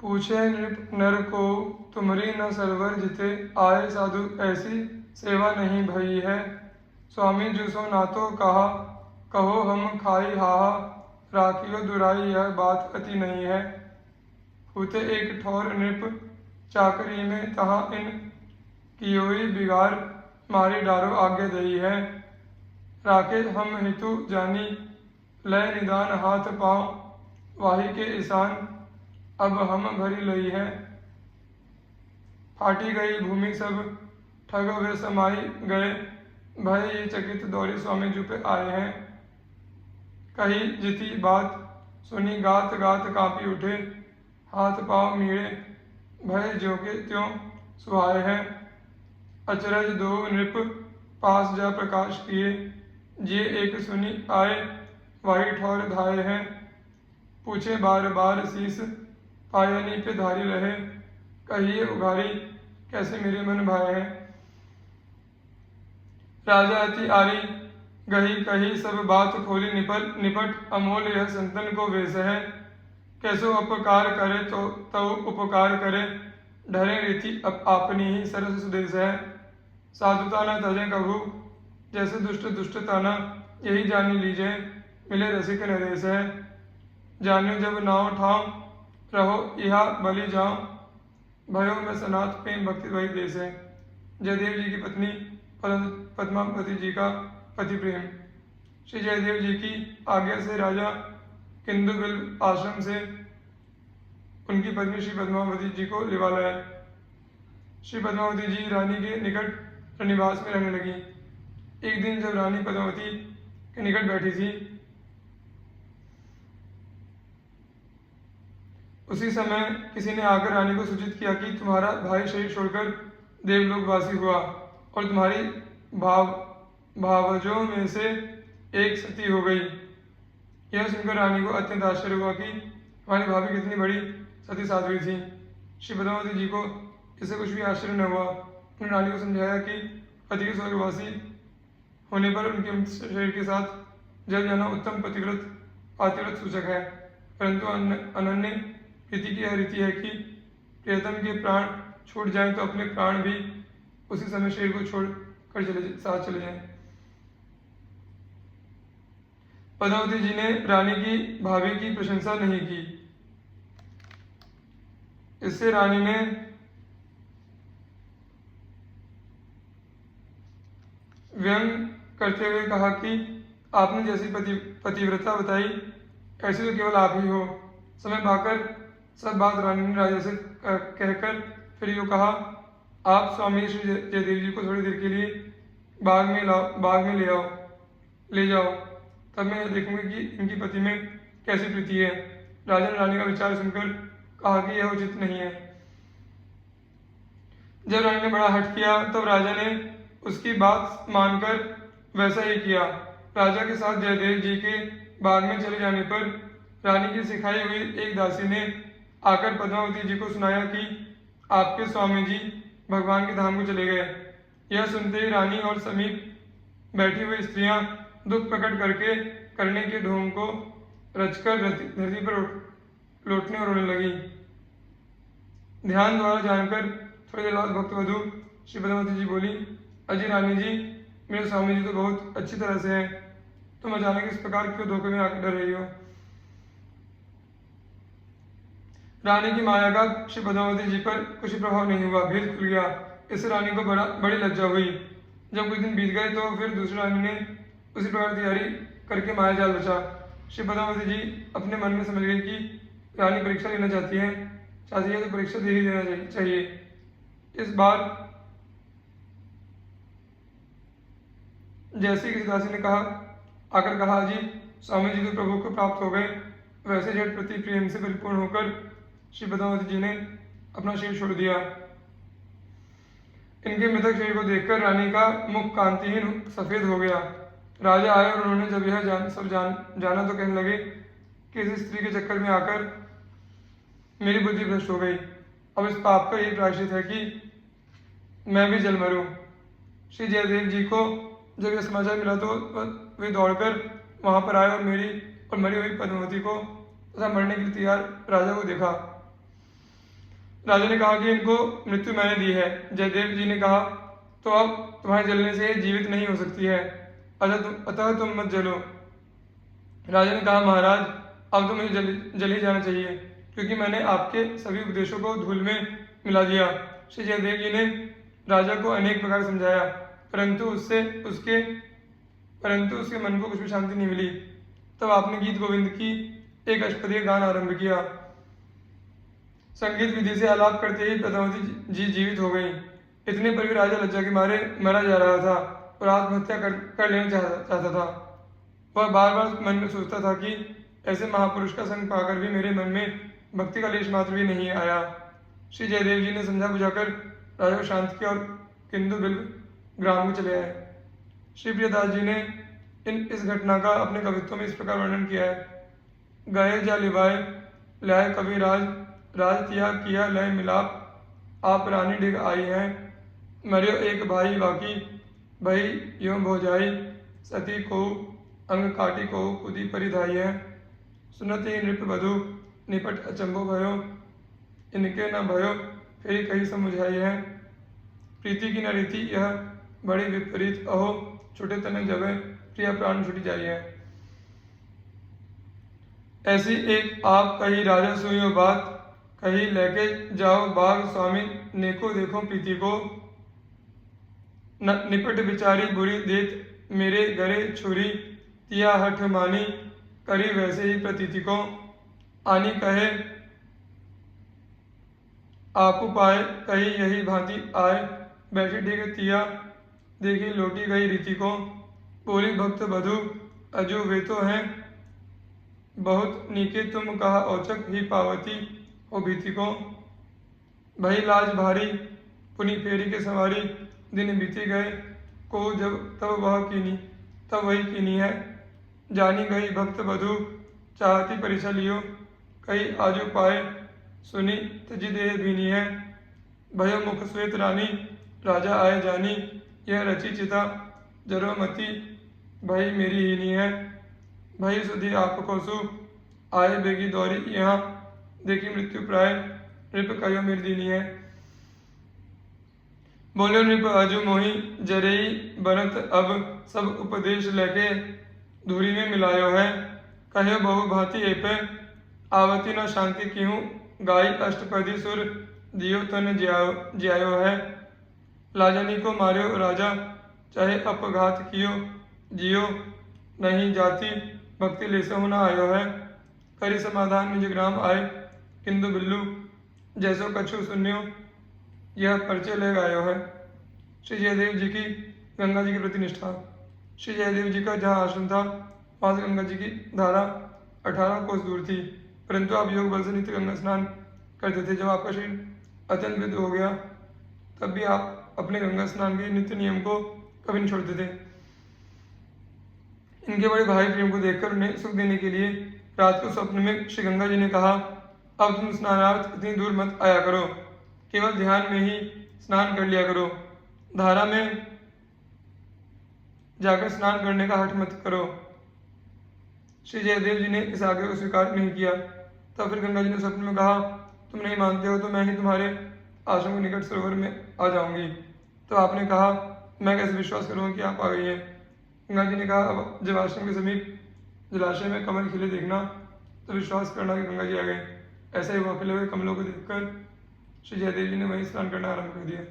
पूछे नर को, तुम्हारी न सरवर जिते आए साधु, ऐसी सेवा नहीं भई है। स्वामी जुसो ना तो कहा, कहो हम खाई हाहा, राखियो दुराई यह बात अति नहीं है। हुते एक ठौर नृप चाकरी में, तहाँ इन कियोई बिगार, मारी डारो आज्ञा दई है। राखे हम हितु जानी, लय निदान हाथ पाँव, वाही के ईशान, अब हम भरी लई है। फाटी गई भूमि सब, ठग वे समाई गए, भय ये चकित दौड़ी स्वामी जी पे आए हैं। कही जिति बात सुनी, गात गात कांपी उठे, हाथ पाँव मीड़े, भय ज्यों के त्यों सुहाए हैं। अचरज दो नृप पास जा प्रकाश किए, जे एक सुनी आए, वही ठौर धाये हैं। पूछे बार बार शीस, पायनी पे धारी रहे, कहिए उघारी, कैसे मेरे मन भाए हैं। राजा अति आरी गही कही, सब बात खोली निपट, अमोल यह संतन को वेश है। कैसो अपकार करे तो तव उपकार करे, ढरे रीति अपनी ही सरस सुदेश है। साधुता न तजे कभू, जैसे दुष्ट दुष्टता न, यही जानी लीजिए, मिले रसिक नरेश है। जान्यो जब नाव ठाव, रहो इहा बलि जाओ, भयो में सनात प्रेम भक्ति वही देश है। जयदेव जी की पत्नी पद्मावती जी का पति प्रेम। श्री जयदेव जी की आज्ञा से राजा किंदुबिल आश्रम से उनकी पत्नी श्री पद्मावती जी को लिवा लाए। श्री पद्मावती जी रानी के निकट निवास में रहने लगी। एक दिन जब रानी पद्मावती के निकट बैठी थी, उसी समय किसी ने आकर रानी को सूचित किया कि तुम्हारा भाई शरीर छोड़कर देवलोकवासी हुआ और तुम्हारी भावजों में से एक सती हो गई। यह सुनकर रानी को अत्यंत आश्चर्य हुआ कि हमारी भाभी कितनी बड़ी सती साध्वी थी। श्री पद्मावती जी को इससे कुछ भी आश्चर्य न हुआ। उन्होंने रानी को समझाया कि पति के स्वर्गवासी होने पर उनके शरीर के साथ जल जाना उत्तम पातिव्रत सूचक है, परंतु अनन्य प्रीति की यह रीति है कि प्रियतम के प्राण छूट जाएं तो अपने प्राण भी उसी समय शरीर को छोड़कर साथ चले जाएं। पद्मावती जी ने रानी की भाभी की प्रशंसा नहीं की। इससे रानी ने व्यंग करते हुए कहा कि आपने जैसी पतिव्रता बताई, ऐसी तो केवल आप ही हो। समय पाकर सब बात रानी ने राजा से कहकर फिर यूँ कहा, आप स्वामी श्री जयदेव जी को थोड़ी देर के लिए बाग में ले जाओ, तब मैं देखूंगी कि इनकी पति में कैसी प्रीति है। राजा ने रानी का विचार सुनकर कहा कि यह उचित नहीं है। जब रानी ने बड़ा हठ किया तब राजा ने उसकी बात मानकर वैसा ही किया। राजा के साथ जयदेव जी के बाग में चले जाने पर रानी की सिखाई हुई एक दासी ने आकर पद्मावती जी को सुनाया कि आपके स्वामी जी भगवान के धाम को चले गए। यह सुनते ही रानी और समीप बैठी हुई स्त्रियां दुख प्रकट करने के ढोंग को रचकर धरती पर लौटने और रोने लगी। ध्यान द्वारा जानकर थोड़ी देर बाद भक्त वधु श्री पद्मावती जी बोली, अजी रानी जी, मेरे स्वामी जी तो बहुत अच्छी तरह से हैं, तुम अचानक इस प्रकार क्यों धोखे में आकर डर रही हो। रानी की माया का श्री पद्मावती जी पर कुछ प्रभाव नहीं हुआ, भेद खुल गया। इससे रानी को बड़ी लज्जा हुई। जब कुछ दिन बीत गए तो फिर दूसरी रानी ने उसी प्रकार तैयारी करके माया जाल रचा। श्री पद्मावती जी अपने मन में समझ गई कि रानी परीक्षा लेना चाहती है तो परीक्षा दे ही देना चाहिए। इस बार जैसे किसी दासी ने आकर कहा, जी स्वामी जी तो प्रभु को प्राप्त हो गए, वैसे झट प्रति प्रेम से परिपूर्ण होकर श्री पद्मावती जी ने अपना शरीर छोड़ दिया। इनके मृतक शरीर को देखकर रानी का मुख कांतिहीन सफेद हो गया। राजा आए और उन्होंने जब यह जाना तो कहने लगे कि इस स्त्री के चक्कर में आकर मेरी बुद्धि भ्रष्ट हो गई। अब इस पाप का यही प्रायश्चित है कि मैं भी जल मरूं। श्री जयदेव जी को जब यह समाचार मिला तो वे दौड़कर वहां पर आए और मरी हुई पद्मावती को तथा मरने के लिए तैयार राजा को देखा। राजा ने कहा कि इनको मृत्यु मैंने दी है। जयदेव जी ने कहा, तो अब तुम्हारे जलने से जीवित नहीं हो सकती है, अतः तुम मत जलो। राजा ने कहा, महाराज अब तो मुझे जल ही जाना चाहिए, क्योंकि मैंने आपके सभी उपदेशों को धूल में मिला दिया। श्री जयदेव जी ने राजा को अनेक प्रकार समझाया, परंतु उसके मन को कुछ भी शांति नहीं मिली। तब आपने गीत गोविंद की एक अष्टपदी गान आरंभ किया। संगीत विधि से आलाप करते ही पद्मावती जी जीवित हो गई। इतने पर भी राजा लज्जा के मारे मरा जा रहा था और आत्महत्या कर लेना चाहता था। वह बार बार मन में सोचता था कि ऐसे महापुरुष का संग पाकर भी मेरे मन में भक्ति का लेश मात्र भी नहीं आया। श्री जयदेव जी ने समझा बुझाकर राजा को शांत किया और किंदु बिल ग्राम में चले आए। श्री प्रियदास जी ने इस घटना का अपने कवित्व में इस प्रकार वर्णन किया है। गए जा लिवाए लाए कवि राज तिया किया लय मिलाप, आप रानी डिग आई हैं, मरियो एक भाई बाकी भई यो भोजाई, सती को अंग काटी को कुदी परिधाई है, सुनती नृप वधु निपट अचंभो भयो, इनके न भयो फिर कहीं समझाई है, प्रीति की न रीति यह बड़ी विपरीत अहो, छुटे तने जबे प्रिय प्राण छुटी जाई है। ऐसी एक आप कही राजा सुइयो बात, कही लेके जाओ बाग स्वामी नेको देखो प्रीति को, निपट बिचारी बुरी देत मेरे गरे छुरी, तिया हठ मानी करी वैसे ही प्रतीति को, आनी कहे आपू पाए कही यही भांति आए, बैठी डिग तिया देखी लौटी गई रीति को, बोली भक्त बधु अजू वे तो हैं, बहुत नीके तुम कहा औचक ही पावती हो भीति को, भई लाज भारी पुनि फेरी के सवारी, दिन बीती गए को जब तब वही कीनी है, जानी गई भक्त बधु चाहती परीक्षा लियो, कई आजू पाए सुनी तजी देह भीनी है, भयो मुख श्वेत रानी राजा आए जानी, यह रची चिता जरोमती भाई मेरी हीनी है, भाई सुधी आप को सु आए बेगी दौरी यहाँ, देखी मृत्यु प्राय नृप कयो मेरी दीनी है। बोलो नृप अजु मोही जरेई बनत अब सब उपदेश लेके धूरी में मिलायो है, कहो बहु भांति एपे आवती न शांति क्यों, गाई अष्टपदी सुर दियो तन ज्यायो है, लाजनी को मार्यो राजा चाहे अपघात कियो, जियो नहीं जाती भक्ति लेसे होना आयो है, करी समाधान निज ग्राम आए किंदु बिल्लू, जैसो कछु सुन्यो यह परिचय ले गायो है। श्री जयदेव जी की गंगा जी के प्रति निष्ठा। श्री जयदेव जी का जहाँ आश्रम था वहाँ से गंगा जी की धारा 18 कोस दूर थी, परंतु आप योग बल से नित्य गंगा स्नान करते थे। जब आपका शरीर अत्यंत वृद्ध हो गया तब भी आप अपने गंगा स्नान के नित्य नियम को कभी नहीं छोड़ते थे। इनके बड़े भाई प्रेम को देखकर उन्हें सुख देने के लिए रात को स्वप्न में श्री गंगा जी ने कहा, अब तुम स्नानार्थ इतनी दूर मत आया करो, केवल ध्यान में ही स्नान कर लिया करो, धारा में जाकर स्नान करने का हठ मत करो। श्री जयदेव जी ने इस आज्ञा को स्वीकार नहीं किया। तब फिर गंगा जी ने स्वप्न में कहा, तुम नहीं मानते हो तो मैं ही तुम्हारे आश्रम के निकट सरोवर में आ जाऊंगी। तो आपने कहा, मैं कैसे विश्वास करूँगा कि आप आ गई हैं। गंगा जी ने कहा, अब जब आश्रम के समीप जलाशय में कमल खिले देखना तो विश्वास करना कि गंगा जी आ गए। ऐसा ही हुआ, खिले हुए कमलों को देखकर श्री जयदेव जी ने वहीं स्नान करना आरंभ कर दिया।